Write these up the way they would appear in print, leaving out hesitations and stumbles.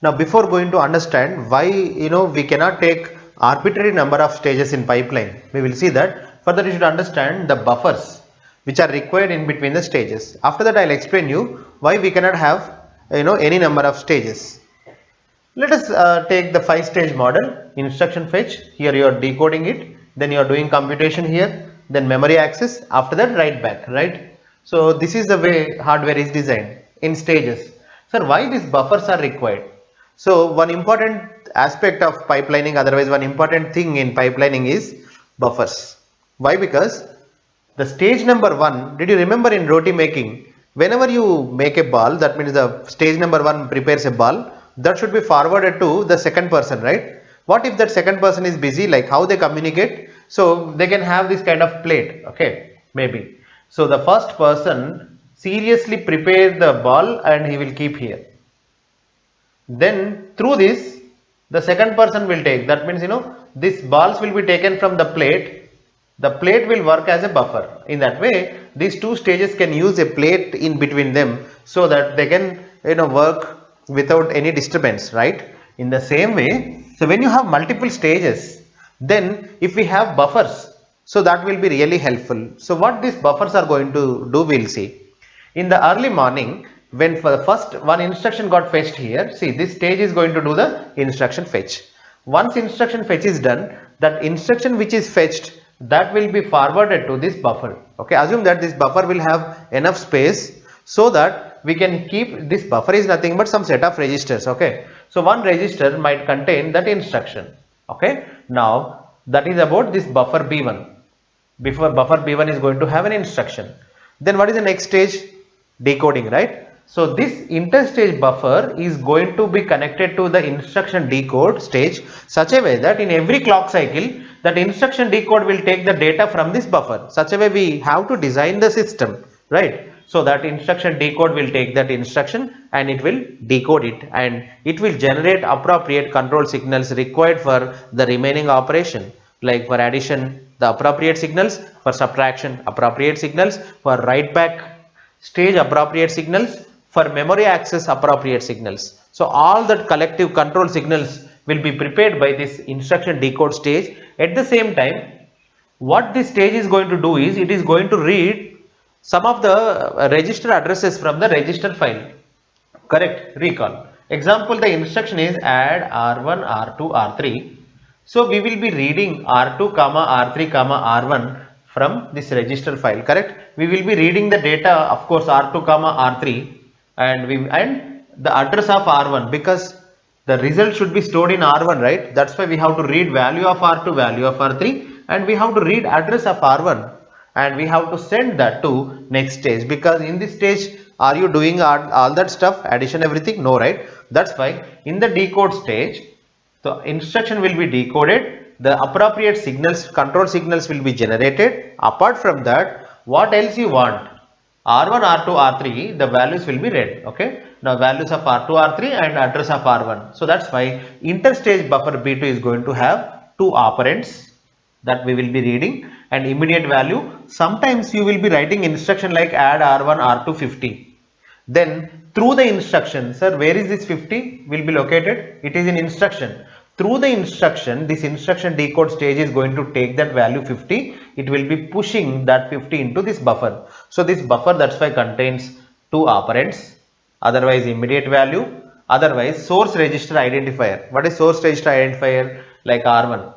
Now before going to understand why we cannot take arbitrary number of stages in pipeline, we will see that further you should understand the buffers which are required in between the stages. After that I will explain you why we cannot have any number of stages. Let us take the 5-stage model. Instruction fetch, here you are decoding it, then you are doing computation here, then memory access, after that write back, right? So this is the way hardware is designed in stages. Sir, why these buffers are required? So one important aspect of pipelining, otherwise one important thing in pipelining is buffers. Why? Because the stage number 1, did you remember in roti making, whenever you make a ball, that means the stage number 1 prepares a ball, that should be forwarded to the second person, right? What if that second person is busy, like how they communicate? So they can have this kind of plate, okay, maybe. So the first person seriously prepare the ball and he will keep here. Then through this, the second person will take, that means these balls will be taken from the plate. The plate will work as a buffer. In that way, these two stages can use a plate in between them so that they can work without any disturbance, right? In the same way, so when you have multiple stages, then if we have buffers, so that will be really helpful. So what these buffers are going to do, we'll see. In the early morning, when for the first one instruction got fetched here, see this stage is going to do the instruction fetch. Once instruction fetch is done, that instruction which is fetched, that will be forwarded to this buffer. Okay, assume that this buffer will have enough space so that we can keep, this buffer is nothing but some set of registers. Okay, so one register might contain that instruction. Okay, now that is about this buffer B1. Before buffer B1 is going to have an instruction. Then what is the next stage? Decoding, right? So this interstage buffer is going to be connected to the instruction decode stage such a way that in every clock cycle that instruction decode will take the data from this buffer. Such a way we have to design the system, right? So that instruction decode will take that instruction and it will decode it and it will generate appropriate control signals required for the remaining operation, like for addition the appropriate signals, for subtraction appropriate signals, for write back stage appropriate signals, for memory access appropriate signals. So all that collective control signals will be prepared by this instruction decode stage. At the same time, what this stage is going to do is it is going to read some of the register addresses from the register file. Correct? Recall. Example, the instruction is add R1, R2, R3. So we will be reading R2, R3, R1 from this register file. Correct? We will be reading the data, of course, R2, R3 and the address of R1, because the result should be stored in R1, right? That's why we have to read value of R2, value of R3, and we have to read address of R1 and we have to send that to next stage, because in this stage are you doing all that stuff, addition, everything? No, right? That's why in the decode stage the instruction will be decoded, the appropriate signals, control signals will be generated. Apart from that, what else you want? R1, R2, R3, the values will be read. Okay, now values of R2, R3 and address of R1. So that's why interstage buffer B2 is going to have two operands that we will be reading and immediate value. Sometimes you will be writing instruction like add R1, R2, 50. Then through the instruction, sir, where is this 50 will be located? It is in instruction. Through the instruction, this instruction decode stage is going to take that value 50. It will be pushing that 50 into this buffer. So this buffer, that's why contains two operands, otherwise immediate value, otherwise source register identifier. What is source register identifier? Like R1.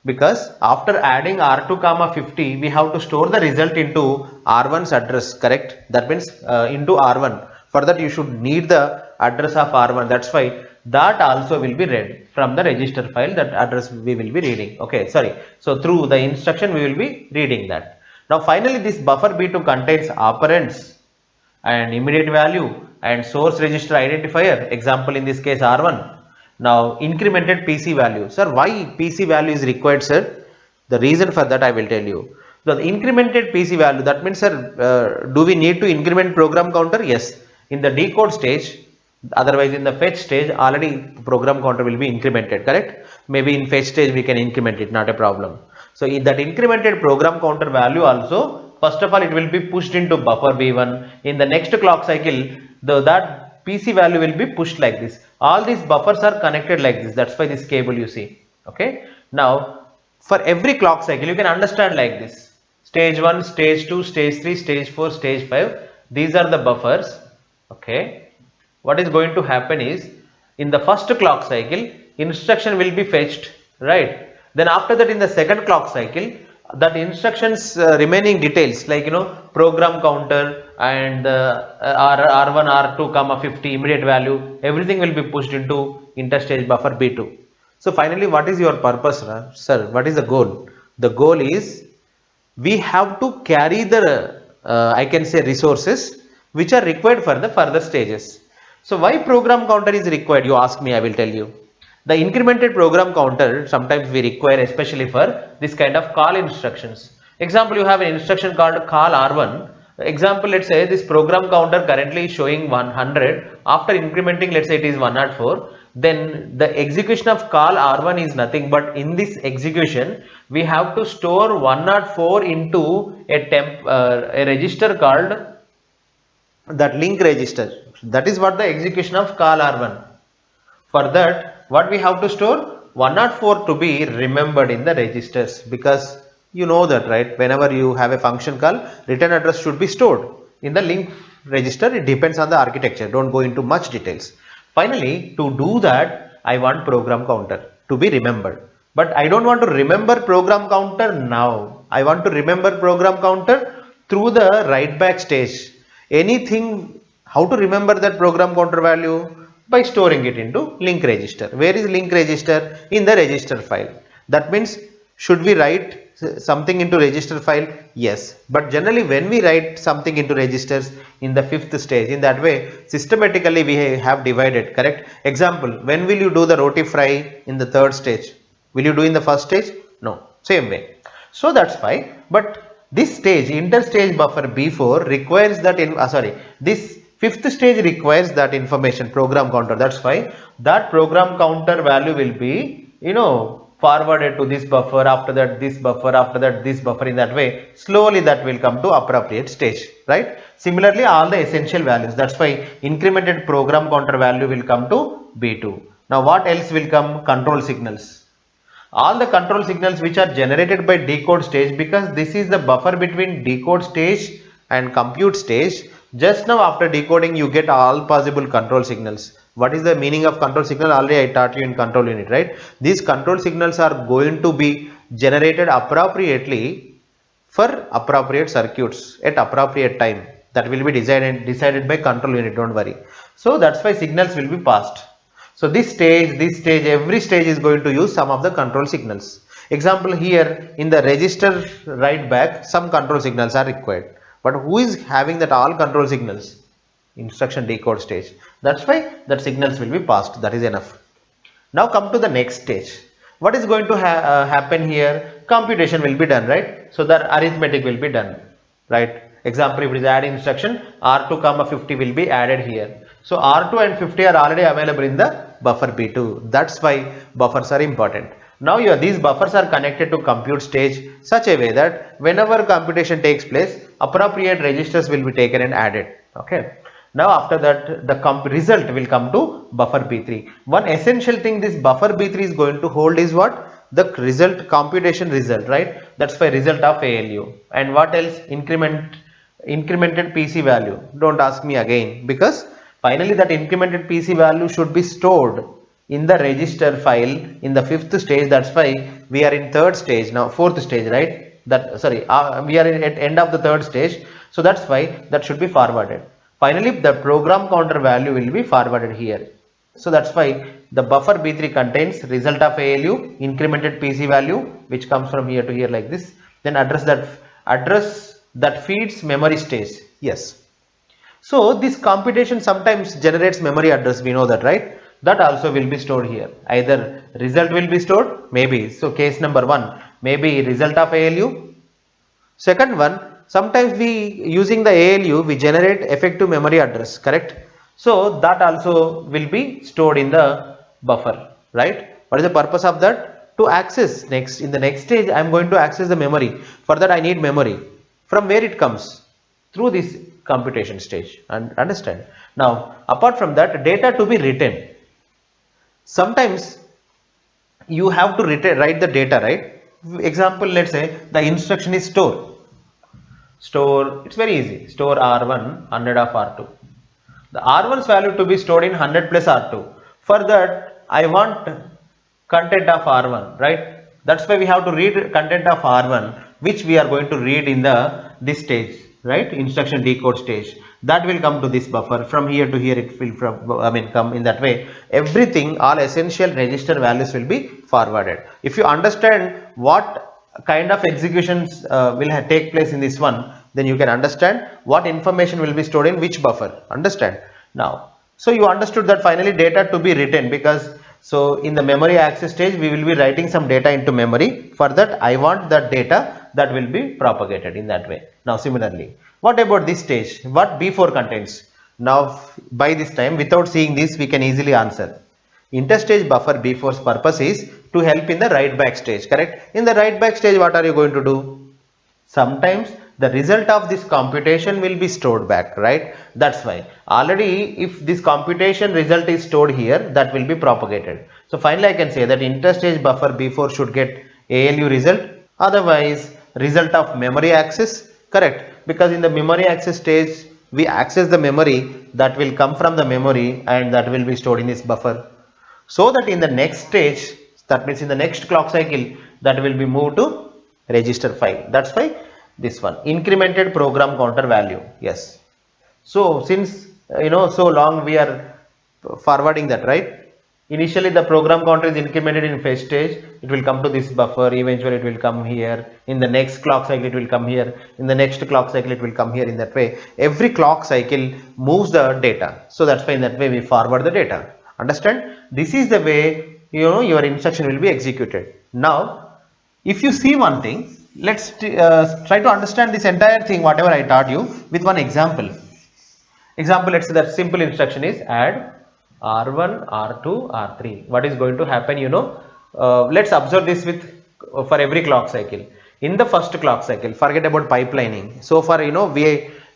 Because after adding R2, 50, we have to store the result into R1's address, correct? That means into R1. For that you should need the address of R1. That's why that also will be read from the register file, that address we will be reading. Okay, sorry. So through the instruction we will be reading that. Now finally this buffer B2 contains operands and immediate value and source register identifier. Example in this case R1. Now incremented PC value. Sir, why PC value is required, sir? The reason for that I will tell you. The incremented PC value, that means, sir, do we need to increment program counter? Yes. In the decode stage, otherwise in the fetch stage, already program counter will be incremented, correct? Maybe in fetch stage we can increment it, not a problem. So in that incremented program counter value also, first of all it will be pushed into buffer B1. In the next clock cycle, that PC value will be pushed like this. All these buffers are connected like this. That's why this cable you see. Okay. Now, for every clock cycle, you can understand like this. Stage 1, stage 2, stage 3, stage 4, stage 5. These are the buffers. Okay. What is going to happen is, in the first clock cycle, instruction will be fetched, right? Then after that, in the second clock cycle, that instructions remaining details like program counter and R1, R2, comma 50 immediate value, everything will be pushed into interstage buffer B2. So finally, what is your purpose, sir? What is the goal? The goal is we have to carry the I can say resources which are required for the further stages. So why program counter is required? You ask me, I will tell you. The incremented program counter sometimes we require especially for this kind of call instructions. Example, you have an instruction called call R1. Example, let's say this program counter currently is showing 100. After incrementing, let's say it is 104. Then the execution of call R1 is nothing but in this execution we have to store 104 into a register called that link register. That is what the execution of call R1. For that, what we have to store? 104 to be remembered in the registers, because you know that, right? Whenever you have a function call, return address should be stored in the link register. It depends on the architecture. Don't go into much details. Finally, to do that, I want program counter to be remembered. But I don't want to remember program counter now. I want to remember program counter through the write back stage. Anything, how to remember that program counter value? By storing it into link register. Where is link register? In the register file. That means, should we write something into register file? Yes. But generally when we write something into registers in the fifth stage, in that way systematically we have divided, correct? Example, when will you do the roti fry in the third stage? Will you do in the first stage? No. Same way. So that's why. But this stage, interstage buffer B4 requires that this fifth stage requires that information, program counter. That's why that program counter value will be, forwarded to this buffer, after that this buffer, after that this buffer. In that way, slowly that will come to appropriate stage, right? Similarly, all the essential values. That's why incremented program counter value will come to B2. Now, what else will come? Control signals. All the control signals which are generated by decode stage, because this is the buffer between decode stage and compute stage. Just now after decoding you get all possible control signals. What is the meaning of control signal? Already I taught you in control unit, right? These control signals are going to be generated appropriately for appropriate circuits at appropriate time. That will be decided by control unit, don't worry. So that's why signals will be passed. So this stage, every stage is going to use some of the control signals. Example, here in the register write back, some control signals are required. But who is having that all control signals? Instruction decode stage. That's why that signals will be passed. That is enough. Now come to the next stage. What is going to happen here? Computation will be done, right? So that arithmetic will be done, right? Example, if it is add instruction, R2 comma 50 will be added here. So R2 and 50 are already available in the buffer B2. That's why buffers are important. Now these buffers are connected to compute stage such a way that whenever computation takes place, appropriate registers will be taken and added. Okay. Now after that, the result will come to buffer B3. One essential thing this buffer B3 is going to hold is what? The result, computation result, right? That's why result of ALU. And what else? Incremented PC value. Don't ask me again, because finally that incremented PC value should be stored in the register file in the fifth stage. That's why we are in third stage now, fourth stage, right? We are at end of the third stage. So that's why that should be forwarded. Finally, the program counter value will be forwarded here. So that's why the buffer B3 contains result of ALU, incremented PC value, which comes from here to here like this. Then address that feeds memory stage. Yes. So this computation sometimes generates memory address. We know that, right? That also will be stored here. Either result will be stored, maybe. So case number 1, maybe result of ALU. Second one, sometimes we using the ALU we generate effective memory address, correct? So that also will be stored in the buffer, right? What is the purpose of that? To access in the next stage I am going to access the memory. For that I need memory. From where it comes? through this computation stage, and understand. Now apart from that, data to be written, sometimes you have to write the data, right? Example, let's say the instruction is store, it's very easy, store r1 100 of r2. The r1's value to be stored in 100 plus r2. For that I want content of r1, right? That's why we have to read content of r1, which we are going to read in this stage, right? Instruction decode stage. That will come to this buffer. From here to here it will come in that way. Everything, all essential register values will be forwarded. If you understand what kind of executions will take place in this one, then you can understand what information will be stored in which buffer. Understand now? So you understood that finally data to be written, because so in the memory access stage we will be writing some data into memory. For that I want that data that will be propagated in that way. Now similarly, what about this stage, what B4 contains? Now by this time, without seeing this, we can easily answer. Interstage buffer B4's purpose is to help in the write back stage, correct? In the write back stage, what are you going to do? Sometimes the result of this computation will be stored back, right? That's why already if this computation result is stored here, that will be propagated. So finally I can say that interstage buffer B4 should get ALU result, otherwise result of memory access, correct? Because in the memory access stage we access the memory, that will come from the memory and that will be stored in this buffer. So that in the next stage, that means in the next clock cycle, that will be moved to register file. That's why this one, incremented program counter value. Yes. So since so long we are forwarding that, right? Initially the program counter is incremented in fetch stage, it will come to this buffer, eventually it will come here, in the next clock cycle it will come here, in the next clock cycle it will come here. In that way every clock cycle moves the data. So that's why in that way we forward the data. Understand? This is the way your instruction will be executed. Now if you see one thing, let's try to understand this entire thing whatever I taught you with one example. Let's say that simple instruction is add r1 r2 r3. What is going to happen, let's observe this with for every clock cycle. In the first clock cycle, forget about pipelining. So far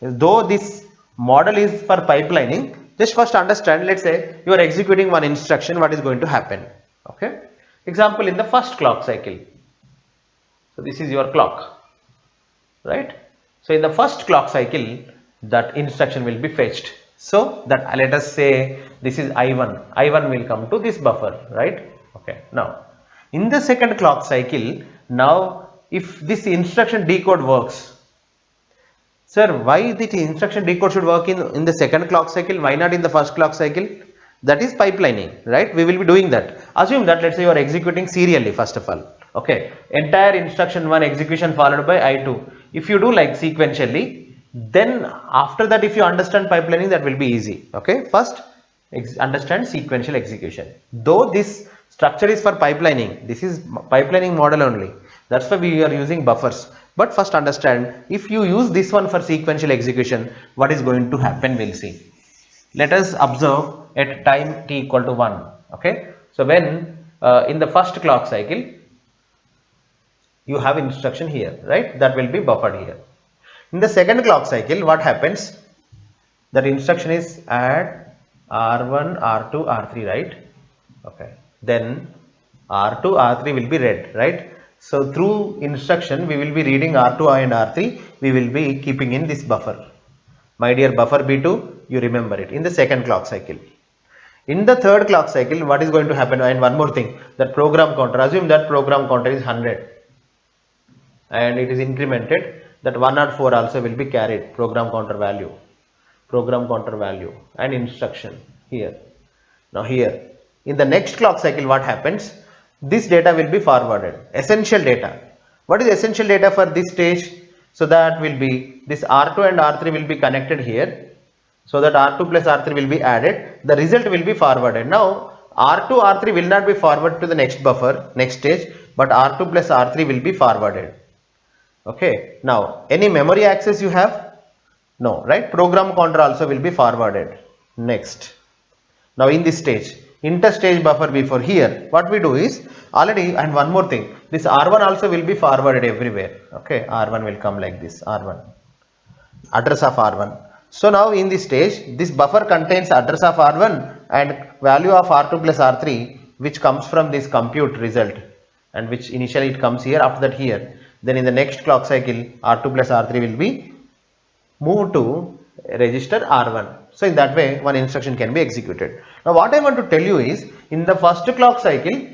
though this model is for pipelining, just first understand, let's say you are executing one instruction, what is going to happen. Okay, example, in the first clock cycle, so this is your clock, right? So in the first clock cycle that instruction will be fetched. So that let us say this is I1 will come to this buffer, right? Okay, now in the second clock cycle, now if this instruction decode works, sir, why the instruction decode should work in the second clock cycle, why not in the first clock cycle? That is pipelining, right? We will be doing that. Assume that let's say you are executing serially first of all. Okay, entire instruction 1 execution followed by I2. If you do like sequentially, then after that if you understand pipelining, that will be easy. Okay, first understand sequential execution. Though this structure is for pipelining, this is pipelining model only. That's why we are using buffers. But first understand, if you use this one for sequential execution, what is going to happen, we'll see. Let us observe at time t equal to 1. Okay, so when in the first clock cycle you have instruction here, right? That will be buffered here. In the second clock cycle, what happens? That instruction is add r1 r2 r3, right? Okay, then r2 r3 will be read, right? So through instruction we will be reading r2 and r3, we will be keeping in this buffer. My dear buffer B2, you remember it in the second clock cycle. In the third clock cycle, what is going to happen? And one more thing, that program counter, assume that program counter is 100 and it is incremented, that 104 also will be carried, program counter value and instruction here. Now here in the next clock cycle, what happens? This data will be forwarded, essential data. What is essential data for this stage? So that will be this R2 and R3 will be connected here, so that R2 plus R3 will be added, the result will be forwarded. Now R2 R3 will not be forwarded to the next buffer, next stage, but R2 plus R3 will be forwarded. Okay, now any memory access you have? No, right? Program counter also will be forwarded. Next, now in this stage, interstage buffer B4, here what we do is already, and one more thing, this R1 also will be forwarded everywhere. Okay, R1 will come like this, R1. address of R1. So now in this stage, this buffer contains address of R1 and value of R2 plus R3, which comes from this compute result, and which initially it comes here, after that here. Then in the next clock cycle, R2 plus R3 will be moved to register R1. So in that way, one instruction can be executed. Now what I want to tell you is, in the first clock cycle,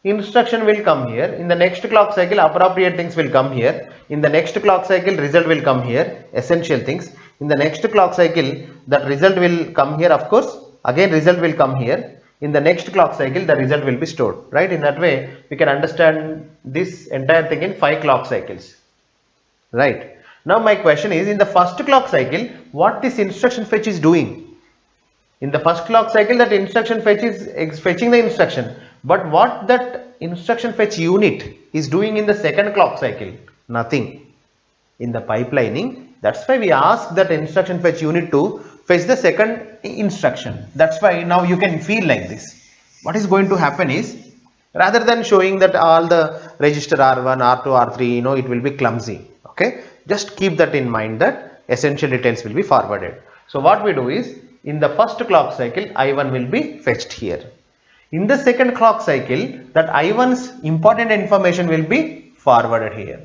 instruction will come here. In the next clock cycle, appropriate things will come here. In the next clock cycle, result will come here, essential things. In the next clock cycle, that result will come here, of course. Again, result will come here. In the next clock cycle, the result will be stored, right? In that way, we can understand this entire thing in 5 clock cycles, right? Now, my question is, in the first clock cycle, what this instruction fetch is doing? In the first clock cycle, that instruction fetch is fetching the instruction. But what that instruction fetch unit is doing in the second clock cycle? Nothing. In the pipelining, that's why we ask that instruction fetch unit to fetch the second instruction. That's why now you can feel like this. What is going to happen is, rather than showing that all the register R1, R2, R3, it will be clumsy. Okay. Just keep that in mind, that essential details will be forwarded. So what we do is, in the first clock cycle, I1 will be fetched here. In the second clock cycle, that I1's important information will be forwarded here.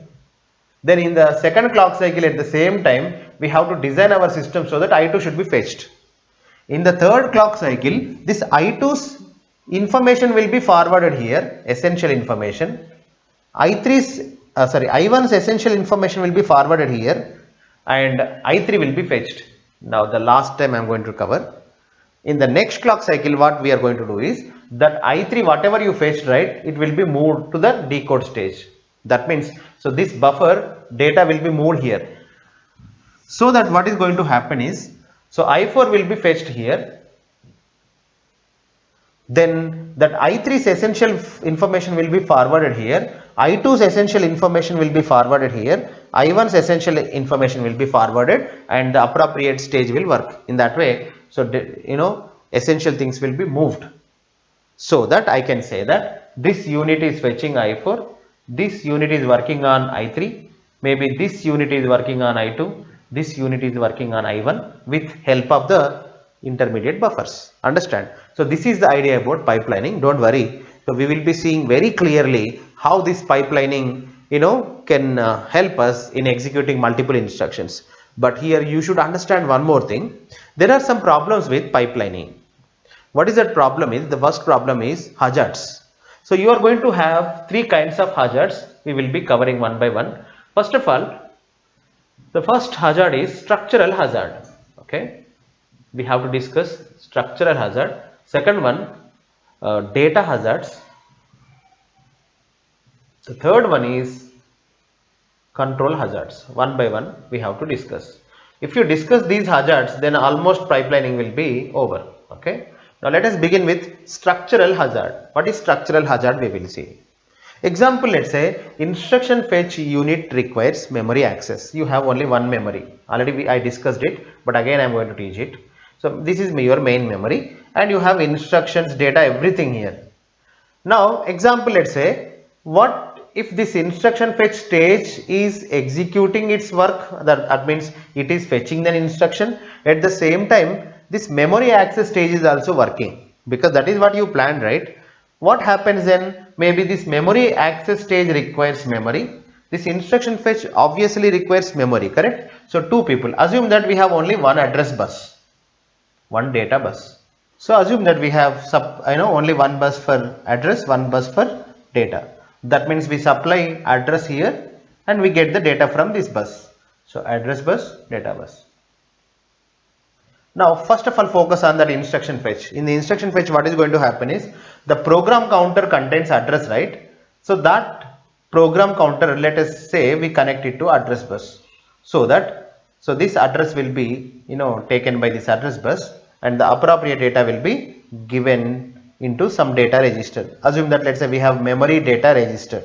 Then in the second clock cycle, at the same time, we have to design our system so that I2 should be fetched. In the third clock cycle, this I2's information will be forwarded here, essential information. I1's essential information will be forwarded here, and I3 will be fetched. Now the last time I am going to cover. In the next clock cycle, what we are going to do is, that I3, whatever you fetched, right, it will be moved to the decode stage. That means, so this buffer data will be moved here. So that what is going to happen is, so I4 will be fetched here. Then that I3's essential information will be forwarded here. I2's essential information will be forwarded here. I1's essential information will be forwarded, and the appropriate stage will work. In that way, so essential things will be moved. So that I can say that this unit is fetching I4, this unit is working on I3, maybe this unit is working on I2, this unit is working on I1 with help of the intermediate buffers. Understand? So this is the idea about pipelining. Don't worry. So we will be seeing very clearly how this pipelining can help us in executing multiple instructions. But here you should understand one more thing. There are some problems with pipelining. What is that problem is? The first problem is hazards. So you are going to have 3 kinds of hazards. We will be covering one by one. First of all, the first hazard is structural hazard. Okay, we have to discuss structural hazard. Second one, data hazards. The third one is control hazards. One by one we have to discuss. If you discuss these hazards, then almost pipelining will be over. Okay. Now let us begin with structural hazard. What is structural hazard? We will see. Example, let's say instruction fetch unit requires memory access. You have only one memory. Already I discussed it, but again I am going to teach it. So this is your main memory, and you have instructions, data, everything here. Now example, let's say, what if this instruction fetch stage is executing its work, that means it is fetching an instruction, at the same time this memory access stage is also working, because that is what you planned, right? What happens then? Maybe this memory access stage requires memory. This instruction fetch obviously requires memory, correct? So 2 people. Assume that we have only one address bus, one data bus. So assume that we have only one bus for address, one bus for data. That means we supply address here and we get the data from this bus. So address bus, data bus. Now first of all, focus on that instruction fetch. In the instruction fetch, what is going to happen is, the program counter contains address, right? So that program counter, let us say we connect it to address bus, so this address will be taken by this address bus, and the appropriate data will be given into some data register. Assume that, let's say we have memory data register.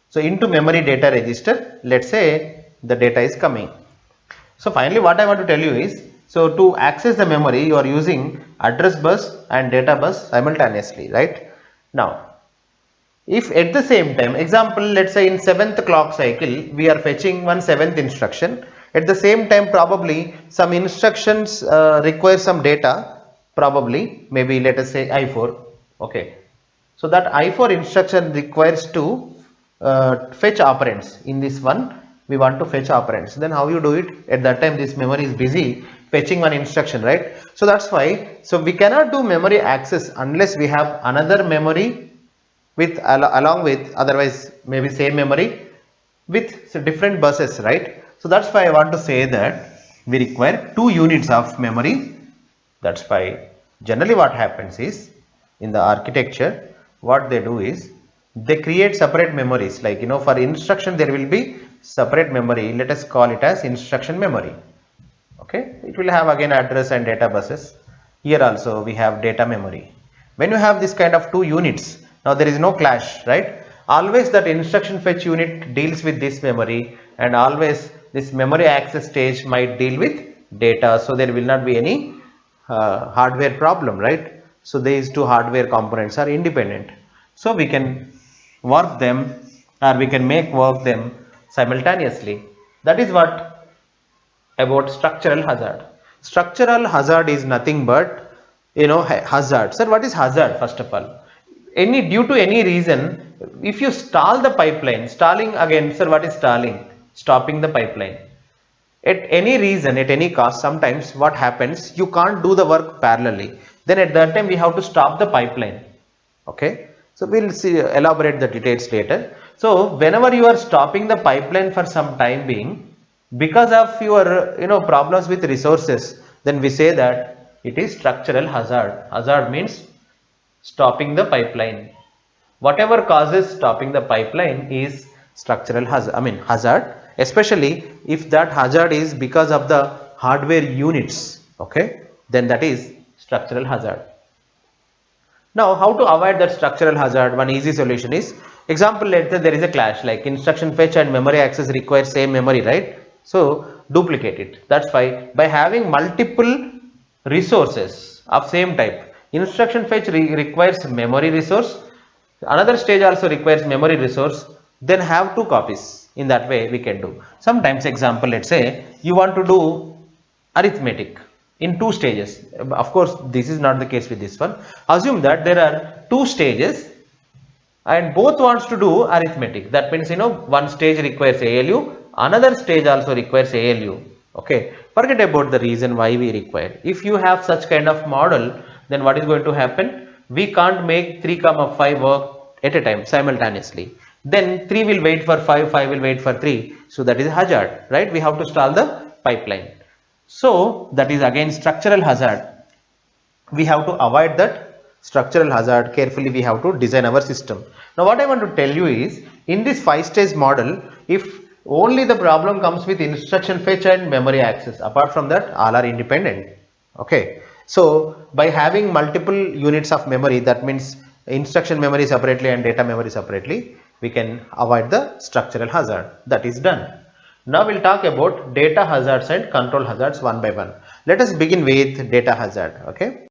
So into memory data register, let's say the data is coming. So finally what I want to tell you is, so to access the memory, you are using address bus and data bus simultaneously, right? Now, if at the same time, example, let's say in 7th clock cycle, we are fetching one 7th instruction. At the same time, probably some instructions require some data, probably, maybe let us say I4. Okay. So that I4 instruction requires to fetch operands. In this one, we want to fetch operands. Then how you do it? At that time, this memory is busy fetching one instruction, right? So that's why, so we cannot do memory access unless we have another memory with along with, otherwise maybe same memory with different buses, right? So that's why I want to say that we require 2 units of memory. That's why generally what happens is, in the architecture, what they do is they create separate memories, like for instruction there will be separate memory. Let us call it as instruction memory. Okay, it will have again address and data buses. Here also we have data memory. When you have this kind of 2 units, now there is no clash, right? Always that instruction fetch unit deals with this memory, and always this memory access stage might deal with data, so there will not be any hardware problem, right? So these 2 hardware components are independent, so we can work them, or we can make work them simultaneously. That is what about structural hazard. Structural hazard is nothing but hazard. Sir, what is hazard? First of all, due to any reason, if you stall the pipeline, stalling again, sir, what is stalling? Stopping the pipeline. At any reason, at any cost, sometimes what happens, you can't do the work parallelly. Then at that time we have to stop the pipeline. Okay. So we'll see, elaborate the details later. So whenever you are stopping the pipeline for some time being, because of your problems with resources, then we say that it is structural hazard. Hazard means stopping the pipeline. Whatever causes stopping the pipeline is structural hazard, hazard, especially if that hazard is because of the hardware units. Okay, then that is structural hazard. Now, how to avoid that structural hazard? One easy solution is, example, let's say there is a clash, like instruction fetch and memory access require same memory, right? So duplicate it. That's why by having multiple resources of same type, instruction fetch requires memory resource, another stage also requires memory resource, then have 2 copies. In that way we can do. Sometimes, example, let's say you want to do arithmetic in 2 stages. Of course, this is not the case with this one. Assume that there are 2 stages and both wants to do arithmetic. That means one stage requires ALU, another stage also requires ALU. Okay, forget about the reason why we require. If you have such kind of model, then what is going to happen? We can't make 3, 5 work at a time simultaneously. Then 3 will wait for 5, 5 will wait for 3. So that is hazard, right? We have to stall the pipeline. So that is again structural hazard. We have to avoid that structural hazard. Carefully we have to design our system. Now what I want to tell you is, in this 5-stage model, if only the problem comes with instruction fetch and memory access, apart from that all are independent. Okay, so by having multiple units of memory, that means instruction memory separately and data memory separately, we can avoid the structural hazard. That is done. Now we'll talk about data hazards and control hazards one by one. Let us begin with data hazard. Okay.